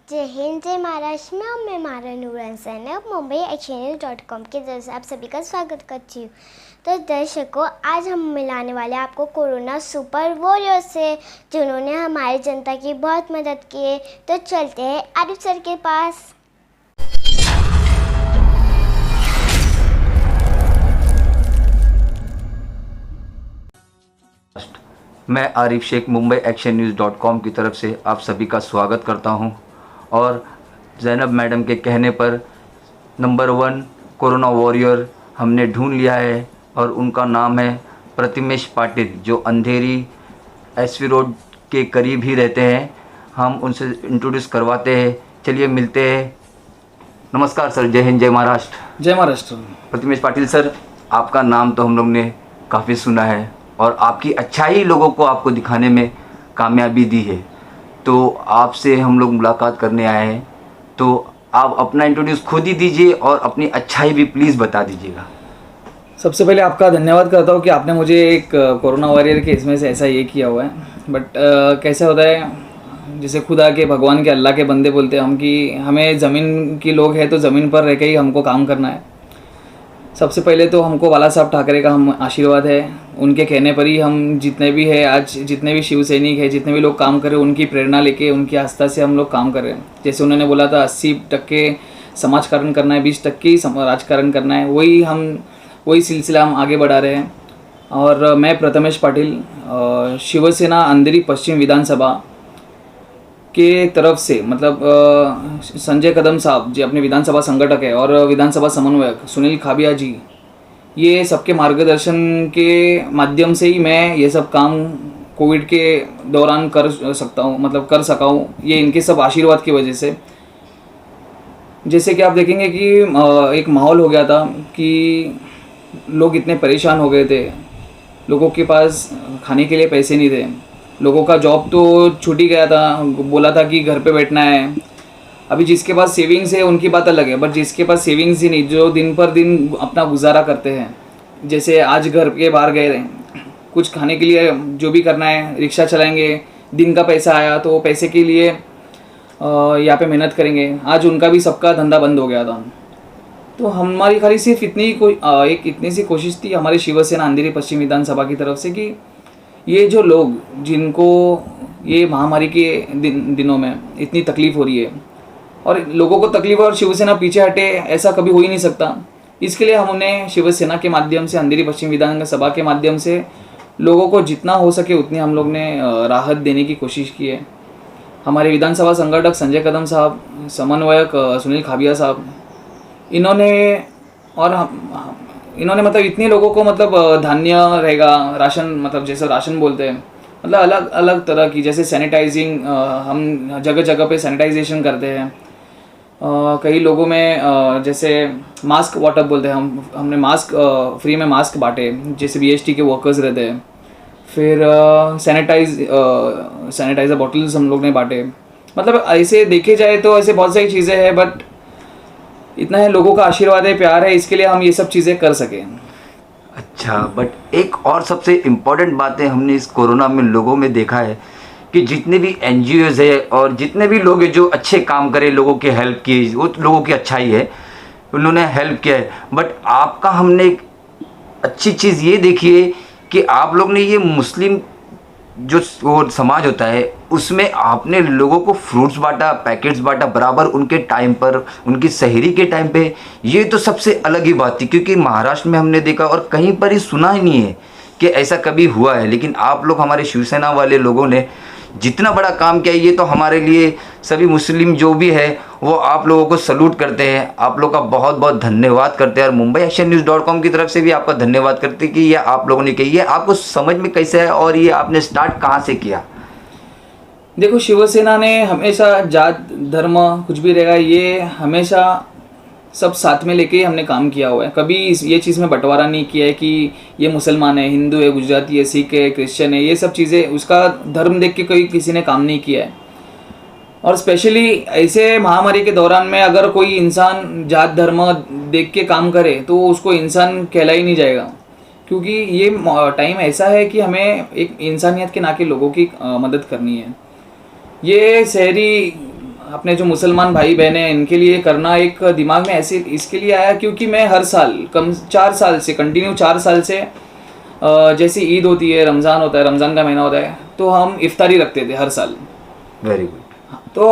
जय हिंद, जय महाराष्ट्र में और मैं मारा नूरन सैनब मुंबई एक्सचेंज.com की तरफ से आप सभी का स्वागत करती हूँ। तो दर्शकों, आज हम मिलाने वाले हैं आपको कोरोना सुपर वॉरियर से, जिन्होंने हमारी जनता की बहुत मदद की है। तो चलते हैं आरिफ सर के पास। मैं आरिफ शेख मुंबई एक्सचेंज.com की तरफ से आप सभी का स्वागत करता हूं और ज़ैनब मैडम के कहने पर नंबर 1 कोरोना वॉरियर हमने ढूंढ लिया है और उनका नाम है प्रतिमेश पाटिल, जो अंधेरी एसवी रोड के करीब ही रहते हैं। हम उनसे इंट्रोड्यूस करवाते हैं। चलिए मिलते हैं। नमस्कार सर, जय हिंद, जय महाराष्ट्र। जय महाराष्ट्र। प्रतिमेश पाटिल सर, आपका नाम तो हम लोग ने काफ़ी सुना है और आपकी अच्छाई लोगों को आपको दिखाने में कामयाबी दी है, तो आपसे हम लोग मुलाकात करने आए हैं। तो आप अपना इंट्रोड्यूस खुद ही दीजिए और अपनी अच्छाई भी प्लीज़ बता दीजिएगा। सबसे पहले आपका धन्यवाद करता हूँ कि आपने मुझे एक कोरोना वॉरियर के इसमें से ऐसा ये किया हुआ है। बट कैसे होता है, जैसे खुदा के, भगवान के, अल्लाह के बंदे बोलते हैं हम कि हमें ज़मीन की लोग हैं तो ज़मीन पर रह के ही हमको काम करना है। सबसे पहले तो हमको बाला साहब ठाकरे का हम आशीर्वाद है, उनके कहने पर ही हम जितने भी है आज, जितने भी शिव सैनिक है, जितने भी लोग काम कर रहे हैं, उनकी प्रेरणा लेके, उनकी आस्था से हम लोग काम कर रहे हैं। जैसे उन्होंने बोला था 80% समाजकारण करना है, 20% राजकारण करना है, वही सिलसिला हम आगे बढ़ा रहे हैं। और मैं प्रथमेश पाटिल, शिवसेना अंधेरी पश्चिम विधानसभा के तरफ से, मतलब संजय कदम साहब जी अपने विधानसभा संगठक है और विधानसभा समन्वयक सुनील खाबिया जी, ये सबके मार्गदर्शन के माध्यम से ही मैं ये सब काम कोविड के दौरान कर सकता हूँ, मतलब कर सका हूँ, ये इनके सब आशीर्वाद की वजह से। जैसे कि आप देखेंगे कि एक माहौल हो गया था कि लोग इतने परेशान हो गए थे, लोगों के पास खाने के लिए पैसे नहीं थे, लोगों का जॉब तो छूट ही गया था, बोला था कि घर पे बैठना है। अभी जिसके पास सेविंग्स है उनकी बात अलग है, बट जिसके पास सेविंग्स ही नहीं, जो दिन पर दिन अपना गुजारा करते हैं, जैसे आज घर के बाहर गए रहे, कुछ खाने के लिए जो भी करना है, रिक्शा चलाएंगे, दिन का पैसा आया तो पैसे के लिए यहाँ पे मेहनत करेंगे। आज उनका भी सबका धंधा बंद हो गया था। तो हमारी खाली सिर्फ इतनी सी कोशिश थी हमारी शिवसेना अंधेरी पश्चिम विधानसभा की तरफ से कि ये जो लोग, जिनको ये महामारी के दिनों में इतनी तकलीफ़ हो रही है, और लोगों को तकलीफ और शिवसेना पीछे हटे, ऐसा कभी हो ही नहीं सकता। इसके लिए हमने शिवसेना के माध्यम से, अंधेरी पश्चिम विधानसभा के माध्यम से लोगों को जितना हो सके उतनी हम लोग ने राहत देने की कोशिश की है। हमारे विधानसभा संगठक संजय कदम साहब, समन्वयक सुनील खाबिया साहब, इन्होंने मतलब इतने लोगों को, मतलब धान्य रहेगा, राशन, मतलब जैसे राशन बोलते हैं, मतलब अलग अलग तरह की, जैसे सैनिटाइजिंग, हम जगह जगह पे सैनिटाइजेशन करते हैं। कई लोगों में जैसे मास्क वाटर बोलते हैं, हमने मास्क फ्री में मास्क बांटे, जैसे BST के वर्कर्स रहते हैं। फिर सैनिटाइज़र बॉटल्स हम लोग ने बांटे। मतलब ऐसे देखे जाए तो ऐसे बहुत सारी चीज़ें हैं, बट इतना है, लोगों का आशीर्वाद है, प्यार है, इसके लिए हम ये सब चीज़ें कर सकें। अच्छा, बट एक और सबसे इम्पॉर्टेंट बात है, हमने इस कोरोना में लोगों में देखा है कि जितने भी NGOs है और जितने भी लोग हैं जो अच्छे काम करे, लोगों की हेल्प की, वो लोगों की अच्छाई है, उन्होंने हेल्प किया है। बट आपका हमने एक अच्छी चीज़ ये देखी है कि आप लोग ने ये मुस्लिम जो वो समाज होता है उसमें आपने लोगों को फ्रूट्स बांटा, पैकेट्स बांटा बराबर उनके टाइम पर, उनकी सहरी के टाइम पे। ये तो सबसे अलग ही बात थी, क्योंकि महाराष्ट्र में हमने देखा और कहीं पर ही सुना ही नहीं है कि ऐसा कभी हुआ है। लेकिन आप लोग, हमारे शिवसेना वाले लोगों ने जितना बड़ा काम किया, ये तो हमारे लिए, सभी मुस्लिम जो भी है वो आप लोगों को सल्यूट करते हैं। आप लोग का बहुत बहुत धन्यवाद करते हैं और मुंबई एक्सचेंज.com की तरफ से भी आपका धन्यवाद करते हैं कि ये आप लोगों ने किया। ये आपको समझ में कैसे है और ये आपने स्टार्ट कहाँ से किया? देखो, शिवसेना ने हमेशा जात धर्म कुछ भी रहेगा, ये हमेशा सब साथ में लेके हमने काम किया हुआ है। कभी ये चीज़ में बंटवारा नहीं किया है कि ये मुसलमान है, हिंदू है, गुजराती है, सिख है, क्रिश्चियन है, ये सब चीज़ें, उसका धर्म देख के कोई किसी ने काम नहीं किया है। और स्पेशली ऐसे महामारी के दौरान में अगर कोई इंसान जात धर्म देख के काम करे तो उसको इंसान कहला ही नहीं जाएगा, क्योंकि ये टाइम ऐसा है कि हमें एक इंसानियत के नाते लोगों की मदद करनी है। ये शहरी अपने जो मुसलमान भाई बहन हैं इनके लिए करना एक दिमाग में ऐसे इसके लिए आया क्योंकि मैं हर साल कम 4 साल से कंटिन्यू 4 साल से जैसे ईद होती है, रमज़ान होता है, रमज़ान का महीना होता है, तो हम इफ्तारी रखते थे हर साल। Very good. तो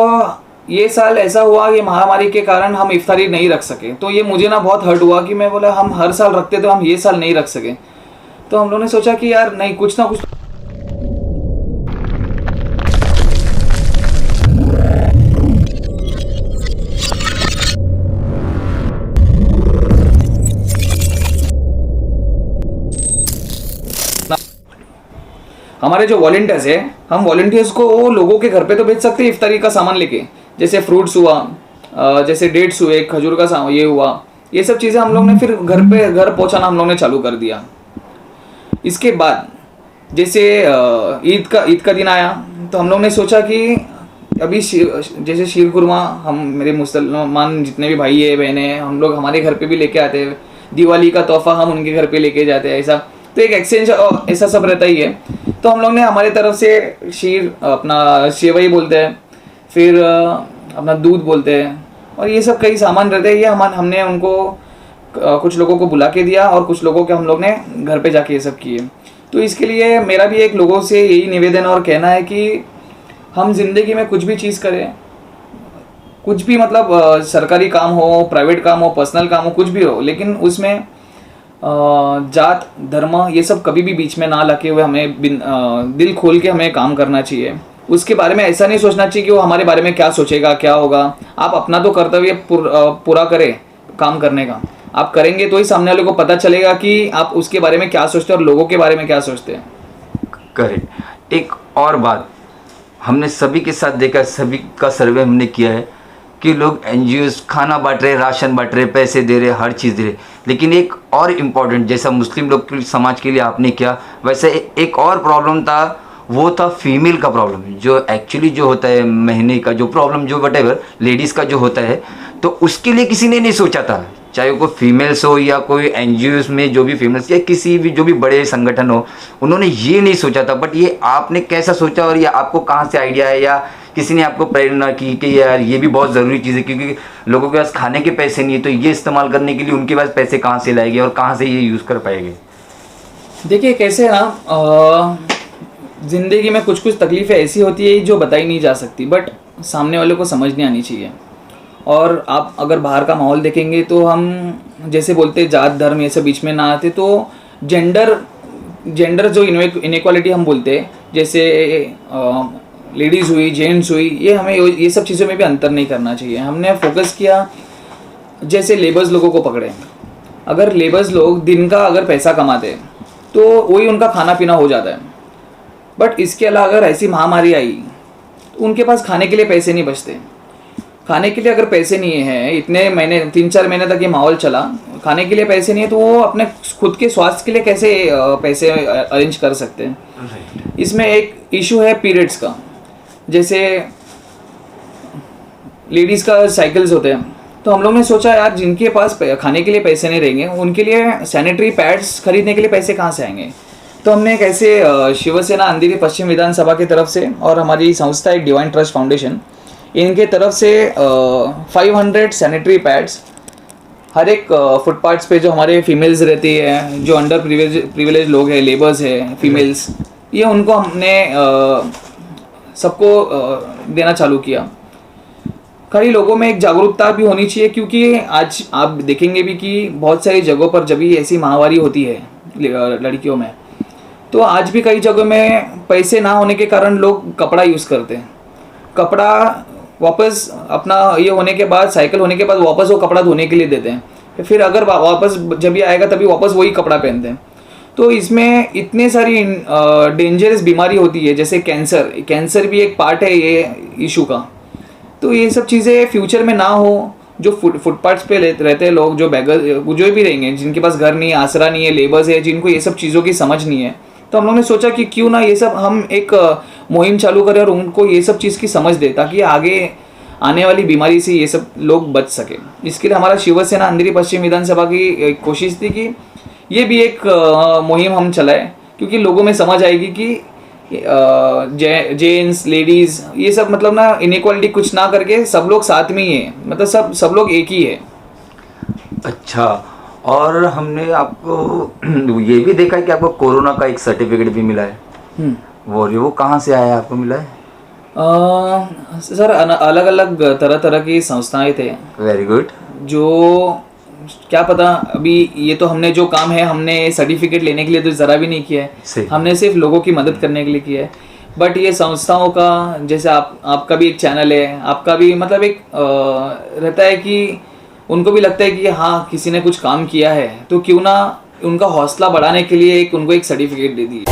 ये साल ऐसा हुआ कि महामारी के कारण हम इफ्तारी नहीं रख सके, तो ये मुझे ना बहुत हर्ट हुआ कि मैं बोला हम हर साल रखते तो हम ये साल नहीं रख सके। तो हम लोगों ने सोचा कि यार नहीं, कुछ ना कुछ हमारे जो वॉलंटियर्स है, हम वॉलंटियर्स को वो लोगों के घर पे तो भेज सकते हैं इफ्तारी का सामान लेके, जैसे फ्रूट्स हुआ, जैसे डेट्स हुए, खजूर का सामान ये हुआ, ये सब चीज़ें हम लोग ने फिर घर पहुंचाना हम लोग ने चालू कर दिया। इसके बाद जैसे ईद का दिन आया तो हम लोग ने सोचा कि अभी जैसे शीर खुरमा हम मेरे मुसलमान जितने भी भाई है बहन है हम लोग हमारे घर पे भी लेके आते हैं, दिवाली का तोहफा हम उनके घर पे लेके जाते हैं, ऐसा तो एक एक्सचेंज ऐसा सब रहता ही है। तो हम लोग ने हमारे तरफ से शीर अपना सेवई बोलते हैं, फिर अपना दूध बोलते हैं, और ये सब कई सामान रहते हैं, ये हमने उनको कुछ लोगों को बुला के दिया और कुछ लोगों के हम लोग ने घर पे जाके ये सब किए। तो इसके लिए मेरा भी एक लोगों से यही निवेदन और कहना है कि हम ज़िंदगी में कुछ भी चीज़ करें, कुछ भी मतलब सरकारी काम हो, प्राइवेट काम हो, पर्सनल काम हो, कुछ भी हो, लेकिन उसमें जात धर्म ये सब कभी भी बीच में ना लाके हुए हमें दिल खोल के हमें काम करना चाहिए। उसके बारे में ऐसा नहीं सोचना चाहिए कि वो हमारे बारे में क्या सोचेगा, क्या होगा। आप अपना तो कर्तव्य पूरा करें काम करने का, आप करेंगे तो ही सामने वाले को पता चलेगा कि आप उसके बारे में क्या सोचते हैं और लोगों के बारे में क्या सोचते हैं। करेक्ट। एक और बात हमने सभी के साथ देखा, सभी का सर्वे हमने किया है कि लोग एनजीओज खाना बांट रहे, राशन बांट रहे, पैसे दे रहे, हर चीज़ दे रहे, लेकिन एक और इम्पॉर्टेंट जैसा मुस्लिम लोग के समाज के लिए आपने किया, वैसे एक और प्रॉब्लम था, वो था फीमेल का प्रॉब्लम, जो एक्चुअली जो होता है महीने का जो प्रॉब्लम, जो वटेवर लेडीज़ का जो होता है, तो उसके लिए किसी ने नहीं सोचा था, चाहे वो फीमेल्स हो या कोई एनजीओज में जो भी फीमेल्स या किसी भी जो भी बड़े संगठन हो, उन्होंने ये नहीं सोचा था। बट ये आपने कैसा सोचा और ये आपको कहाँ से आइडिया है या किसी ने आपको प्रेरणा की कि यार ये भी बहुत ज़रूरी चीज़ है, क्योंकि लोगों के पास खाने के पैसे नहीं है, तो ये इस्तेमाल करने के लिए उनके पास पैसे कहाँ से लाएंगे और कहाँ से ये यूज़ कर पाएंगे? देखिए कैसे ना, ज़िंदगी में कुछ कुछ तकलीफ़ें ऐसी होती है जो बताई नहीं जा सकती, बट सामने वाले को समझ नहीं आनी चाहिए। और आप अगर बाहर का माहौल देखेंगे तो हम जैसे बोलते जात धर्म ये सब बीच में ना आते, तो जेंडर जो इनइक्वालिटी हम बोलते हैं, जैसे लेडीज़ हुई, जेंट्स हुई, ये हमें ये सब चीज़ों में भी अंतर नहीं करना चाहिए। हमने फोकस किया जैसे लेबर्स लोगों को पकड़े, अगर लेबर्स लोग दिन का अगर पैसा कमाते तो वही उनका खाना पीना हो जाता है, बट इसके अलावा अगर ऐसी महामारी आई तो उनके पास खाने के लिए पैसे नहीं बचते। खाने के लिए अगर पैसे नहीं है, इतने महीने 3-4 महीने तक ये माहौल चला, खाने के लिए पैसे नहीं है, तो वो अपने खुद के स्वास्थ्य के लिए कैसे पैसे अरेंज कर सकते हैं। इसमें एक इशू है पीरियड्स का, जैसे लेडीज़ का साइकिल्स होते हैं, तो हम लोग ने सोचा यार जिनके पास खाने के लिए पैसे नहीं रहेंगे उनके लिए सैनिटरी पैड्स खरीदने के लिए पैसे कहाँ से आएंगे। तो हमने एक ऐसे शिवसेना अंधेरी पश्चिम विधानसभा की तरफ से और हमारी संस्था एक डिवाइन ट्रस्ट फाउंडेशन, इनके तरफ से 500 सैनिटरी पैड्स हर एक फुटपाथ्स पे जो हमारे फीमेल्स रहती है, जो अंडर प्रिविलेज लोग हैं, लेबर्स है फीमेल्स, ये उनको हमने सबको देना चालू किया। कई लोगों में एक जागरूकता भी होनी चाहिए, क्योंकि आज आप देखेंगे भी कि बहुत सारी जगहों पर जब भी ऐसी महामारी होती है लड़कियों में, तो आज भी कई जगहों में पैसे ना होने के कारण लोग कपड़ा यूज़ करते हैं। कपड़ा वापस अपना ये होने के बाद, साइकिल होने के बाद वापस वो कपड़ा धोने के लिए देते हैं, फिर अगर वापस जब ये आएगा तभी वापस वही कपड़ा पहनते हैं। तो इसमें इतने सारी डेंजरस बीमारी होती है, जैसे कैंसर भी एक पार्ट है ये इशू का। तो ये सब चीज़ें फ्यूचर में ना हो, जो फुटपाथ्स पे रहते हैं लोग, जो बैगर जो भी रहेंगे, जिनके पास घर नहीं है, आसरा नहीं है, लेबर्स है, जिनको ये सब चीज़ों की समझ नहीं है, तो हम लोगों ने सोचा कि क्यों ना ये सब हम एक मुहिम चालू करें और उनको ये सब चीज़ की समझ दे, ताकि आगे आने वाली बीमारी से ये सब लोग बच सके। इसके लिए हमारा शिवसेना अंधेरी पश्चिम विधानसभा की कोशिश थी कि ये भी एक मुहिम हम चलाएं, क्योंकि लोगों में समझ आएगी कि जेंट्स लेडीज ये सब मतलब ना इनइक्वालिटी कुछ ना करके सब लोग साथ में ही है, मतलब सब लोग एक ही है। अच्छा, और हमने आपको ये भी देखा है कि आपको कोरोना का एक सर्टिफिकेट भी मिला है। वो कहाँ से आया, आपको मिला है? सर अलग अलग तरह तरह की संस्थाएं थे। Very good. जो क्या पता, अभी ये तो हमने जो काम है हमने सर्टिफिकेट लेने के लिए तो ज़रा भी नहीं किया सही। है, हमने सिर्फ लोगों की मदद करने के लिए किया है। बट ये संस्थाओं का, जैसे आपका भी एक चैनल है, आपका भी मतलब एक रहता है कि उनको भी लगता है कि हाँ किसी ने कुछ काम किया है, तो क्यों ना उनका हौसला बढ़ाने के लिए उनको एक सर्टिफिकेट दे दी।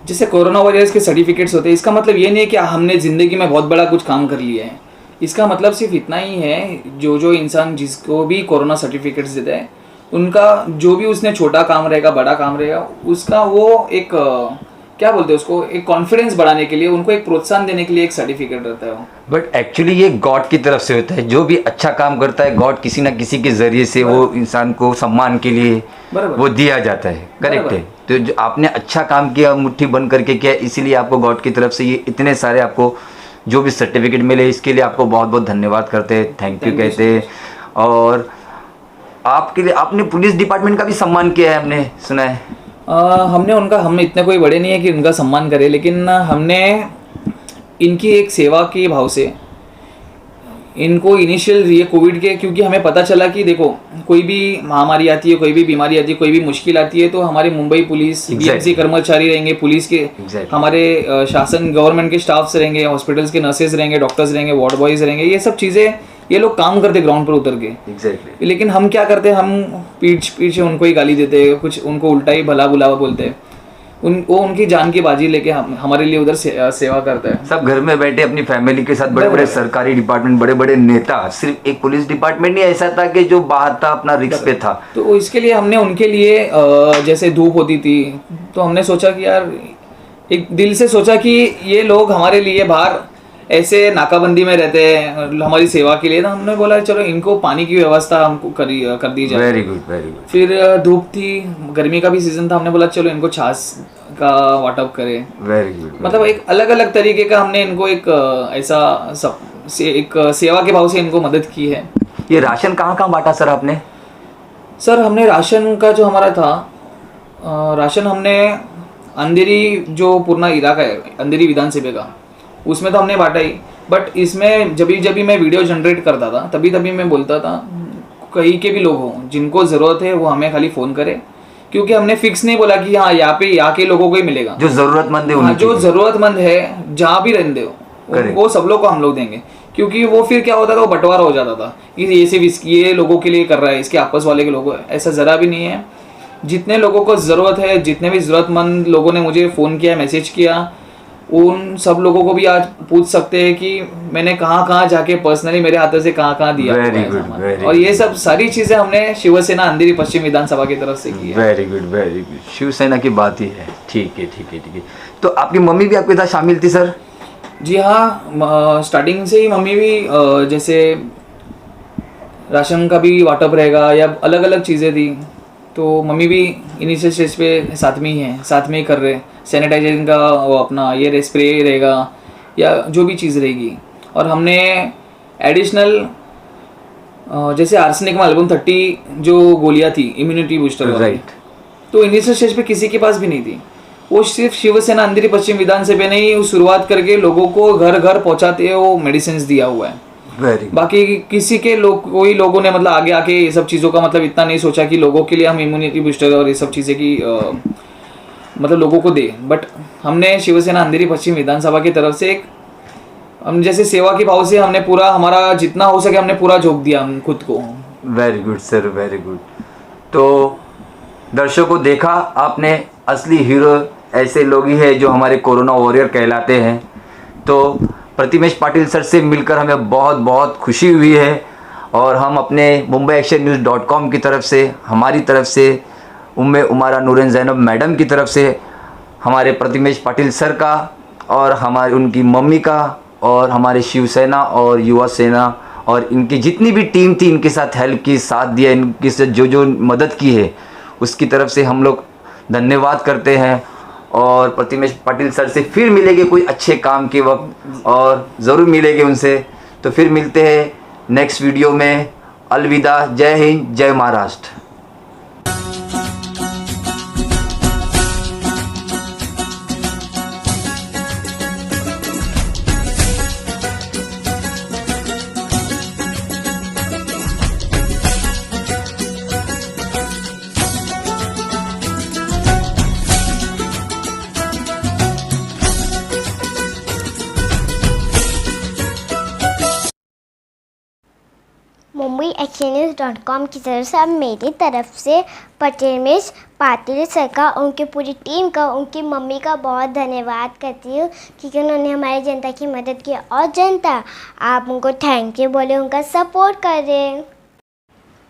जैसे कोरोना वॉरियर्स के सर्टिफिकेट्स होते हैं, इसका मतलब ये नहीं है कि हमने ज़िंदगी में बहुत बड़ा कुछ काम कर लिया है। इसका मतलब सिर्फ इतना ही है, जो इंसान जिसको भी कोरोना सर्टिफिकेट्स देता है, उनका जो भी उसने छोटा काम रहेगा बड़ा काम रहेगा, उसका वो एक क्या बोलते हैं उसको, एक कॉन्फिडेंस बढ़ाने के लिए, उनको एक प्रोत्साहन देने के लिए एक सर्टिफिकेट रहता है वो। बट एक्चुअली ये गॉड की तरफ से होता है, जो भी अच्छा काम करता है गॉड किसी ना किसी के जरिए से वो इंसान को सम्मान के लिए वो दिया जाता है। करेक्ट है। तो जो आपने अच्छा काम किया, मुट्ठी बंद करके किया, इसीलिए आपको गॉड की तरफ से ये इतने सारे आपको जो भी सर्टिफिकेट मिले, इसके लिए आपको बहुत बहुत धन्यवाद करते हैं, थैंक यू कहते हैं। और आपके लिए आपने पुलिस डिपार्टमेंट का भी सम्मान किया है, हमने सुना है। हम इतने कोई बड़े नहीं है कि उनका सम्मान करें, लेकिन हमने इनकी एक सेवा के भाव से इनको इनिशियल ये कोविड के, क्योंकि हमें पता चला कि देखो कोई भी महामारी आती है, कोई भी बीमारी आती है, कोई भी मुश्किल आती है, तो हमारे मुंबई पुलिस बीएमसी कर्मचारी रहेंगे, पुलिस के हमारे शासन गवर्नमेंट के स्टाफ्स रहेंगे, हॉस्पिटल्स के नर्सेज रहेंगे, डॉक्टर्स रहेंगे, वार्ड बॉयज रहेंगे, ये सब चीज़ें ये लोग काम करते ग्राउंड पर उतर के। लेकिन हम क्या करते, हम पीठ से उनको ही गाली देते, कुछ उनको उल्टा ही भला बुलावा बोलते हैं। वो उनकी जान की बाजी लेके हमारे लिए उधर सेवा करता है। सब घर में बैठे अपनी फैमिली के साथ, बड़े बड़े सरकारी डिपार्टमेंट, बड़े बड़े नेता, सिर्फ एक पुलिस डिपार्टमेंट नहीं ऐसा था कि जो बाहर था, अपना रिस्क पे था। तो इसके लिए हमने उनके लिए जैसे धूप होती थी, तो हमने सोचा कि यार एक दिल से सोचा कि ये लोग हमारे लिए बाहर ऐसे नाकाबंदी में रहते हैं हमारी सेवा के लिए, तो हमने बोला चलो इनको पानी की व्यवस्था हमको कर दी जाए। Very good, very good. फिर धूप थी, गर्मी का भी सीजन था, हमने बोला चलो इनको छाछ का वाटअप करें। Very good. मतलब एक अलग अलग तरीके का हमने इनको एक ऐसा एक सेवा के भाव से इनको मदद की है। ये राशन कहाँ कहाँ बांटा सर आपने? सर हमने राशन का जो हमारा था, राशन हमने अंधेरी जो पूर्णा इलाका है अंधेरी विधानसभा का, उसमें तो हमने बांटा ही। बट इसमें जब भी मैं वीडियो जनरेट करता था, तभी मैं बोलता था कहीं के भी लोग हों जिनको ज़रूरत है वो हमें खाली फ़ोन करें, क्योंकि हमने फिक्स नहीं बोला कि हाँ यहाँ के लोगों को ही मिलेगा। जो ज़रूरतमंद है, हाँ जो ज़रूरतमंद है जहाँ भी रहने हो वो सब लोग को हम लोग देंगे, क्योंकि वो फिर क्या होता था, वो बंटवारा हो जाता था कि ये सिर्फ ये लोगों के लिए कर रहा है, इसके आपस वाले के लोगों, ऐसा ज़रा भी नहीं है। जितने लोगों को ज़रूरत है, जितने भी ज़रूरतमंद लोगों ने मुझे फ़ोन किया, मैसेज किया, उन सब लोगों को भी आज पूछ सकते हैं कि मैंने कहाँ कहाँ जाके पर्सनली मेरे हाथों से कहाँ दिया। और ये सब सारी चीज़ें हमने शिवसेना अंधेरी पश्चिम विधानसभा की तरफ से की है। Very good, very good. Shiv Sena की बात ही है। ठीक है। तो आपकी मम्मी भी आपके साथ शामिल थी सर? जी हाँ, स्टार्टिंग से ही मम्मी भी जैसे राशन का भी वाटअप रहेगा या अलग अलग चीज़ें थी, तो मम्मी भी इनिशियल स्टेज पे साथ में ही कर रहे। सैनिटाइजर का वो अपना ये स्प्रे रहेगा या जो भी चीज़ रहेगी। और हमने एडिशनल जैसे आर्सेनिक मालबम 30 जो गोलियाँ थी इम्यूनिटी बूस्टर वाली, तो इनिशियल स्टेज पे किसी के पास भी नहीं थी। वो सिर्फ शिवसेना अंधेरी पश्चिम विधानसभा ने ही शुरुआत करके लोगों को घर घर पहुँचाते वो मेडिसिन दिया हुआ है। बाकी किसी के कोई लोगों ने मतलब आगे आके ये सब चीज़ों का मतलब इतना नहीं सोचा कि लोगों के लिए हम इम्यूनिटी बूस्टर और ये सब चीज़ें की मतलब लोगों को दे। बट हमने शिवसेना अंधेरी पश्चिम विधानसभा की तरफ से हम जैसे सेवा के भाव से हमने पूरा हमारा जितना हो सके हमने पूरा झोंक दिया हम खुद को। Very good sir, very good. तो दर्शकों को देखा आपने, असली हीरो ऐसे लोग ही है जो हमारे कोरोना वॉरियर कहलाते हैं। तो प्रतिमेश पाटिल सर से मिलकर हमें बहुत बहुत खुशी हुई है, और हम अपने mumbaictionnews.com की तरफ से, हमारी तरफ से उम्मे उमारा नूरन ज़ैनब मैडम की तरफ से, हमारे प्रतिमेश पाटिल सर का और हमारे उनकी मम्मी का और हमारे शिवसेना और युवा सेना और इनकी जितनी भी टीम थी इनके साथ हेल्प की, साथ दिया, इनकी से जो जो मदद की है उसकी तरफ से हम लोग धन्यवाद करते हैं। और प्रतिमेश पाटिल सर से फिर मिलेंगे कोई अच्छे काम के वक्त और ज़रूर मिलेंगे उनसे। तो फिर मिलते हैं नेक्स्ट वीडियो में। अलविदा, जय हिंद, जय महाराष्ट्र। mumbaiactionnews.com की तरफ से अब मेरी तरफ से प्रतिमेश पाटिल सर का, उनकी पूरी टीम का, उनकी मम्मी का बहुत धन्यवाद करती हूँ क्योंकि उन्होंने हमारी जनता की मदद की। और जनता, आप उनको थैंक यू बोले, उनका सपोर्ट करें।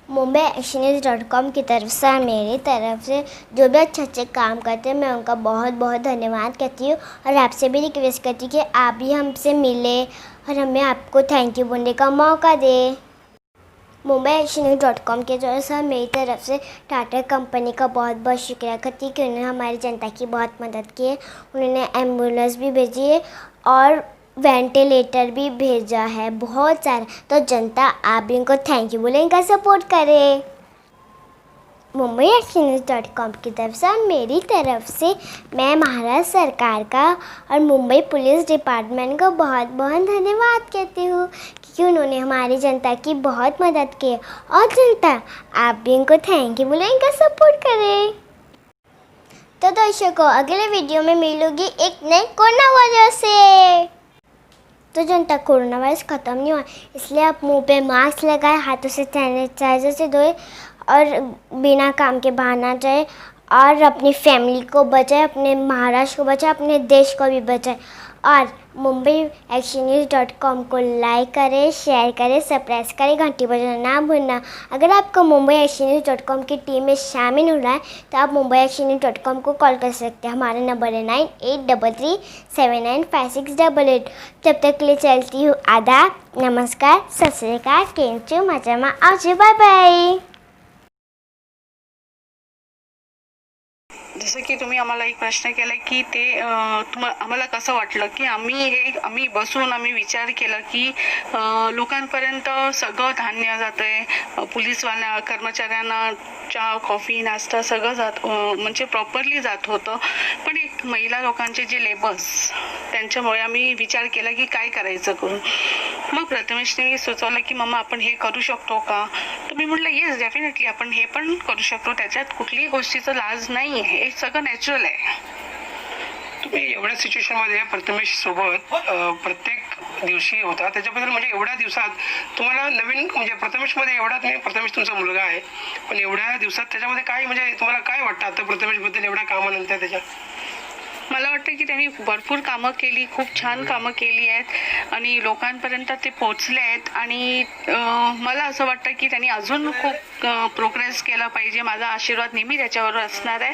mumbaiactionnews.com की तरफ से मेरी तरफ से जो भी अच्छे काम करते हैं मैं उनका बहुत बहुत धन्यवाद करती हूँ। और आपसे भी रिक्वेस्ट करती हूँ कि आप भी हमसे मिले और हमें आपको थैंक यू बोलने का मौका दें। mumbaiactionnews.com के जो सर मेरी तरफ से टाटा कंपनी का बहुत बहुत शुक्रिया करती कि उन्होंने हमारी जनता की बहुत मदद की है। उन्होंने एम्बुलेंस भी भेजी है और वेंटिलेटर भी भेजा है बहुत सारा। तो जनता, आप भी इनको थैंक यू बोले, इनका सपोर्ट करें। mumbaiactionnews.com की तरफ से और मेरी तरफ से मैं महाराष्ट्र सरकार का और मुंबई पुलिस डिपार्टमेंट को बहुत बहुत धन्यवाद कहती हूँ क्योंकि उन्होंने हमारी जनता की बहुत मदद की। और जनता, आप भी इनको थैंक यू बोले, इनका सपोर्ट करें। तो दर्शकों, अगले वीडियो में मिलूंगी एक नए कोरोना वॉरियर से। तो जनता, कोरोना वायरस ख़त्म नहीं हुआ, इसलिए आप मुंह पे मास्क लगाए, हाथों से सैनिटाइजर से धोए और बिना काम के बाहर ना जाए और अपनी फैमिली को बचाए, अपने महाराष्ट्र को बचाए, अपने देश को भी बचाए। और mumbaiactionnews.com को लाइक करें, शेयर करें, सब्सक्राइब करें, घंटी बजाना ना भूलना। अगर आपको mumbaiactionnews.com की टीम में शामिल होना है तो आप mumbaiactionnews.com को कॉल कर सकते हैं। हमारा नंबर है 9833795688। तब तक के लिए चलती हूँ, आदाब, नमस्कार, सत श्री अकाल, केंचू, मजामा, आवजे, बाय बाय। जसं की तुम्ही आम्हाला एक प्रश्न केला की ते आम्हाला कसं वाटलं की आम्ही बसून आम्ही विचार केला की लोकांपर्यंत सगळं धान्य जातंय, पोलीसवाल्या कर्मचाऱ्यांना चहा, कॉफी, नाश्ता सगळं म्हणजे प्रॉपरली जात होतं, पण एक महिला लोकांचे जे लेबर्स त्यांच्यामुळे आम्ही विचार केला की काय करायचं करून। मग प्रथमेशने सुचवलं की मम्मा आपण हे करू शकतो का? तर मी म्हटलं येस, डेफिनेटली आपण हे पण करू शकतो, त्याच्यात कुठलीही गोष्टीचं लाज नाही आहे, हे सगळं नॅचरल आहे। तुम्ही एवढ्या सिच्युएशनमध्ये प्रथमेश सोबत प्रत्येक दिवशी होता, त्याच्याबद्दल म्हणजे एवढ्या दिवसात तुम्हाला नवीन म्हणजे प्रथमेशमध्ये एवढा तुम्ही, प्रथमेश तुमचा मुलगा आहे, पण एवढ्या दिवसात त्याच्यामध्ये काय म्हणजे तुम्हाला काय वाटतं आता प्रथमेशबद्दल एवढ्या कामानंतर त्याच्या? मला वाटतं की त्यांनी भरपूर कामं केली, खूप छान कामं केली आहेत आणि लोकांपर्यंत ते पोहोचले आहेत आणि मला असं वाटतं की त्यांनी अजून खूप प्रोग्रेस केला पाहिजे। माझा आशीर्वाद नेहमी त्याच्यावर असणार आहे।